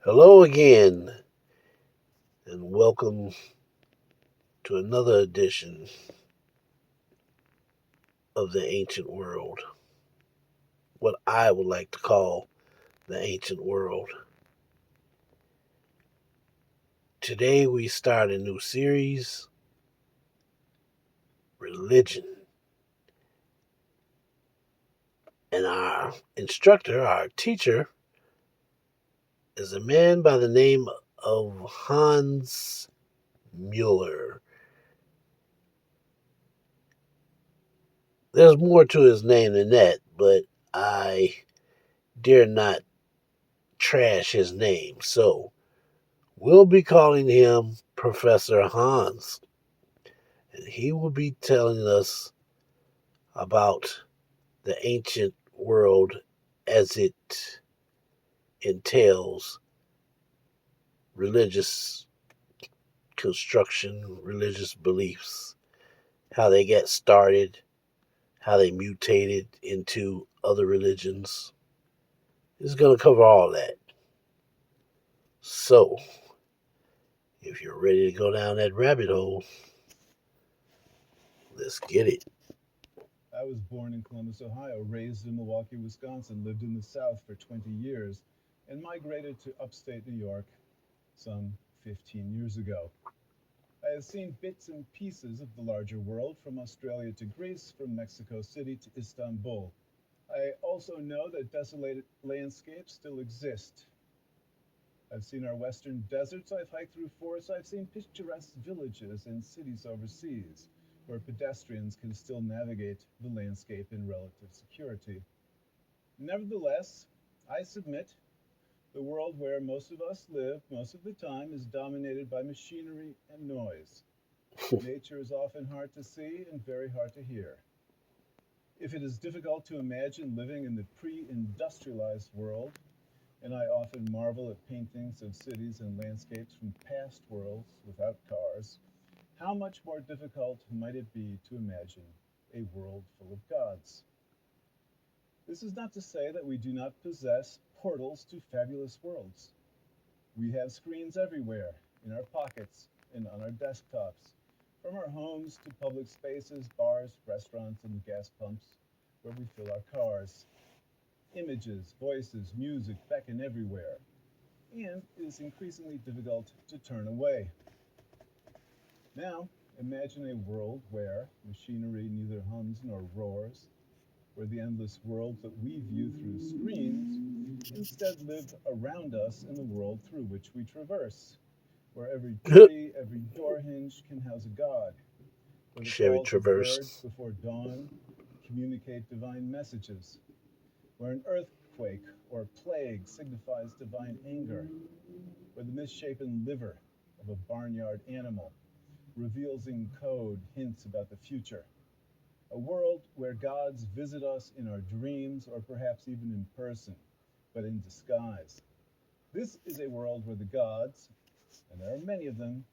Hello again, and welcome to another edition of the ancient world. What I would like to call the ancient world. Today we start a new series, Religion. And our instructor, our teacher, is a man by the name of Hans Mueller. There's more to his name than that, but I dare not trash his name. So we'll be calling him Professor Hans. And he will be telling us about the ancient world as it entails religious construction, religious beliefs, how they get started, how they mutated into other religions. It's going to cover all that. So, if you're ready to go down that rabbit hole, let's get it. I was born in Columbus, Ohio, raised in Milwaukee, Wisconsin, lived in the South for 20 years, and migrated to upstate New York some 15 years ago. I have seen bits and pieces of the larger world, from Australia to Greece, from Mexico City to Istanbul. I also know that desolated landscapes still exist. I've seen our western deserts, I've hiked through forests, I've seen picturesque villages and cities overseas, where pedestrians can still navigate the landscape in relative security. Nevertheless, I submit the world where most of us live most of the time is dominated by machinery and noise. Nature is often hard to see and very hard to hear. If it is difficult to imagine living in the pre industrialized world, and I often marvel at paintings of cities and landscapes from past worlds without cars, how much more difficult might it be to imagine a world full of gods? This is not to say that we do not possess portals to fabulous worlds. We have screens everywhere, in our pockets and on our desktops, from our homes to public spaces, bars, restaurants, and gas pumps where we fill our cars. Images, voices, music beckon everywhere, and it is increasingly difficult to turn away. Now, imagine a world where machinery neither hums nor roars, where the endless world that we view through screens instead live around us in the world through which we traverse, where every tree, every door hinge can house a god, where the Chevy calls of Traverse. birds before dawn communicate divine messages, where an earthquake or plague signifies divine anger, where the misshapen liver of a barnyard animal reveals in code hints about the future. A world where gods visit us in our dreams or perhaps even in person, but in disguise. This is a world where the gods, and there are many of them,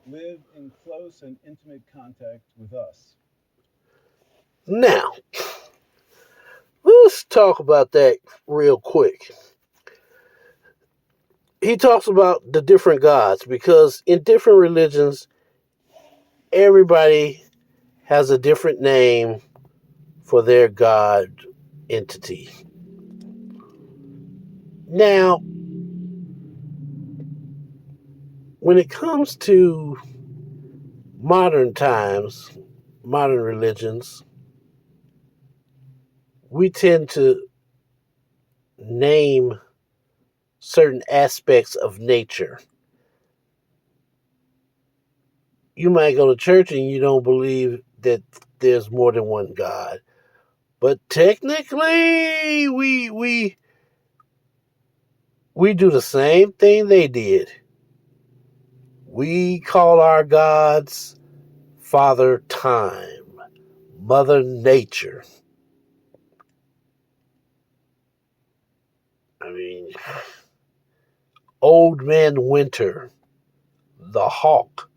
live in close and intimate contact with us. Now, let's talk about that real quick. He talks about the different gods because in different religions, everybody has a different name for their god entity. Now, when it comes to modern times, modern religions, we tend to name certain aspects of nature. You might go to church and you don't believe that there's more than one God. But technically we do the same thing they did. We call our gods Father Time, Mother Nature. I mean, Old Man Winter, the Hawk.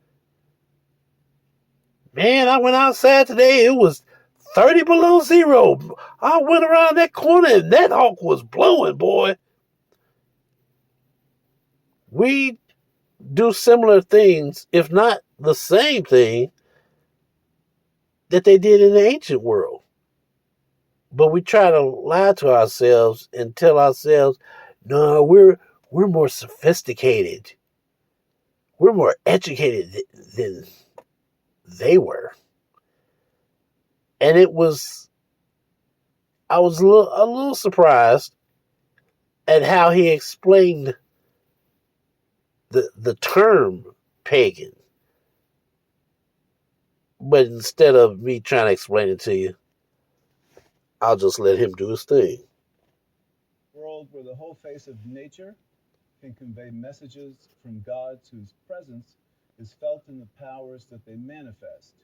Man, I went outside today, it was 30 below zero. I went around that corner and that hawk was blowing, boy. We do similar things, if not the same thing, that they did in the ancient world. But we try to lie to ourselves and tell ourselves, no, we're more sophisticated. We're more educated than they were. And I was a little surprised at how he explained the term pagan. But instead of me trying to explain it to you, I'll just let him do his thing. World where the whole face of nature can convey messages from gods whose presence is felt in the powers that they manifest,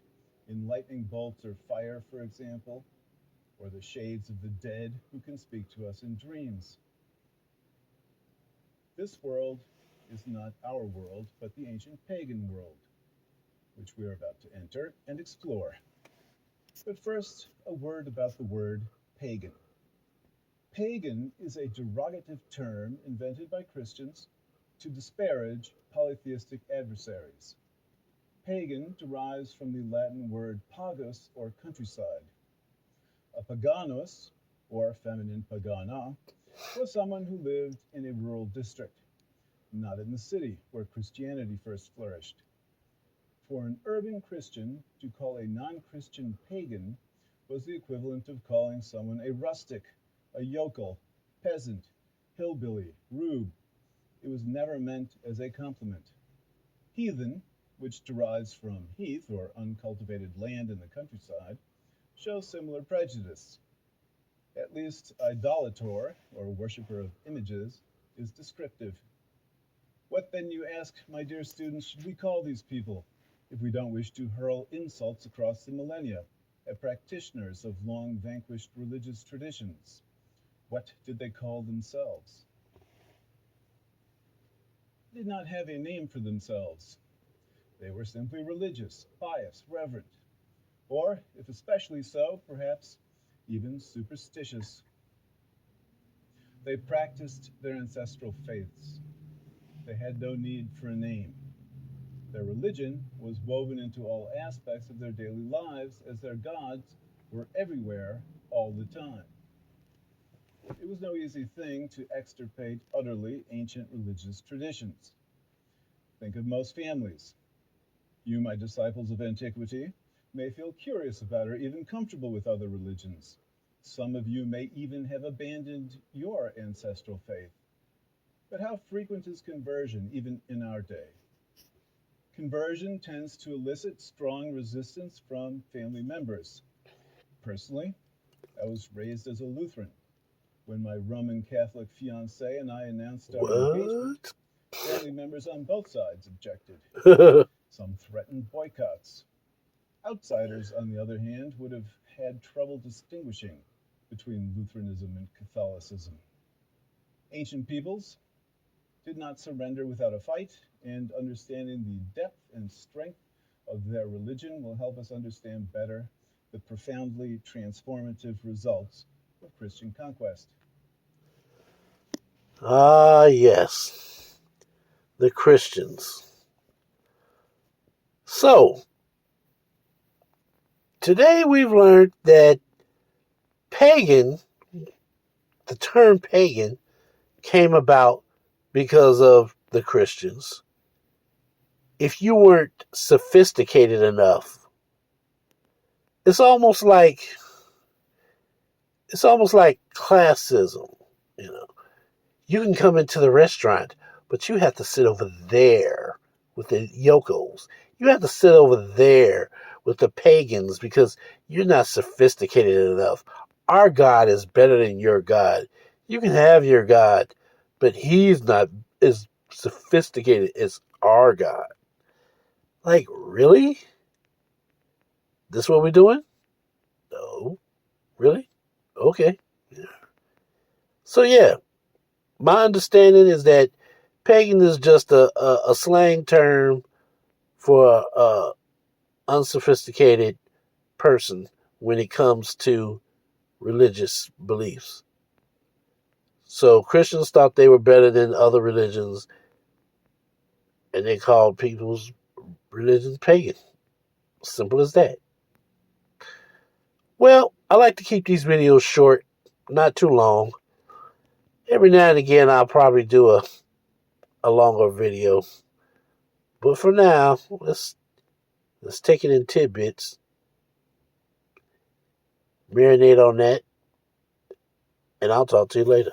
in lightning bolts or fire, for example, or the shades of the dead who can speak to us in dreams. This world is not our world, but the ancient pagan world, which we are about to enter and explore. But first, a word about the word pagan. Pagan is a derogative term invented by Christians to disparage polytheistic adversaries. Pagan derives from the Latin word pagus, or countryside. A paganos, or feminine pagana, was someone who lived in a rural district, not in the city where Christianity first flourished. For an urban Christian to call a non-Christian pagan was the equivalent of calling someone a rustic, a yokel, peasant, hillbilly, rube. It was never meant as a compliment. Heathen, which derives from heath or uncultivated land in the countryside, shows similar prejudice. At least idolator, or worshipper of images, is descriptive. What then, you ask, my dear students, should we call these people if we don't wish to hurl insults across the millennia at practitioners of long vanquished religious traditions? What did they call themselves? They did not have a name for themselves. They were simply religious, pious, reverent, or, if especially so, perhaps even superstitious. They practiced their ancestral faiths. They had no need for a name. Their religion was woven into all aspects of their daily lives, as their gods were everywhere all the time. It was no easy thing to extirpate utterly ancient religious traditions. Think of most families. You, my disciples of antiquity, may feel curious about or even comfortable with other religions. Some of you may even have abandoned your ancestral faith. But how frequent is conversion, even in our day? Conversion tends to elicit strong resistance from family members. Personally, I was raised as a Lutheran. When my Roman Catholic fiancée and I announced our engagement, family members on both sides objected. Some threatened boycotts. Outsiders, on the other hand, would have had trouble distinguishing between Lutheranism and Catholicism. Ancient peoples did not surrender without a fight, and understanding the depth and strength of their religion will help us understand better the profoundly transformative results of Christian conquest. Ah, yes, the Christians. So, today we've learned that pagan, the term pagan, came about because of the Christians. If you weren't sophisticated enough, it's almost like classism, you know. You can come into the restaurant, but you have to sit over there with the yokels. You have to sit over there with the pagans because you're not sophisticated enough. Our God is better than your God. You can have your God, but he's not as sophisticated as our God. Like, really? This what we're doing? No. Really? Okay. So, yeah, my understanding is that pagan is just a slang term for a unsophisticated person when it comes to religious beliefs. So Christians thought they were better than other religions, and they called people's religions pagan. Simple as that. Well, I like to keep these videos short, not too long. Every now and again, I'll probably do a longer video. But for now, let's take it in tidbits, marinate on that, and I'll talk to you later.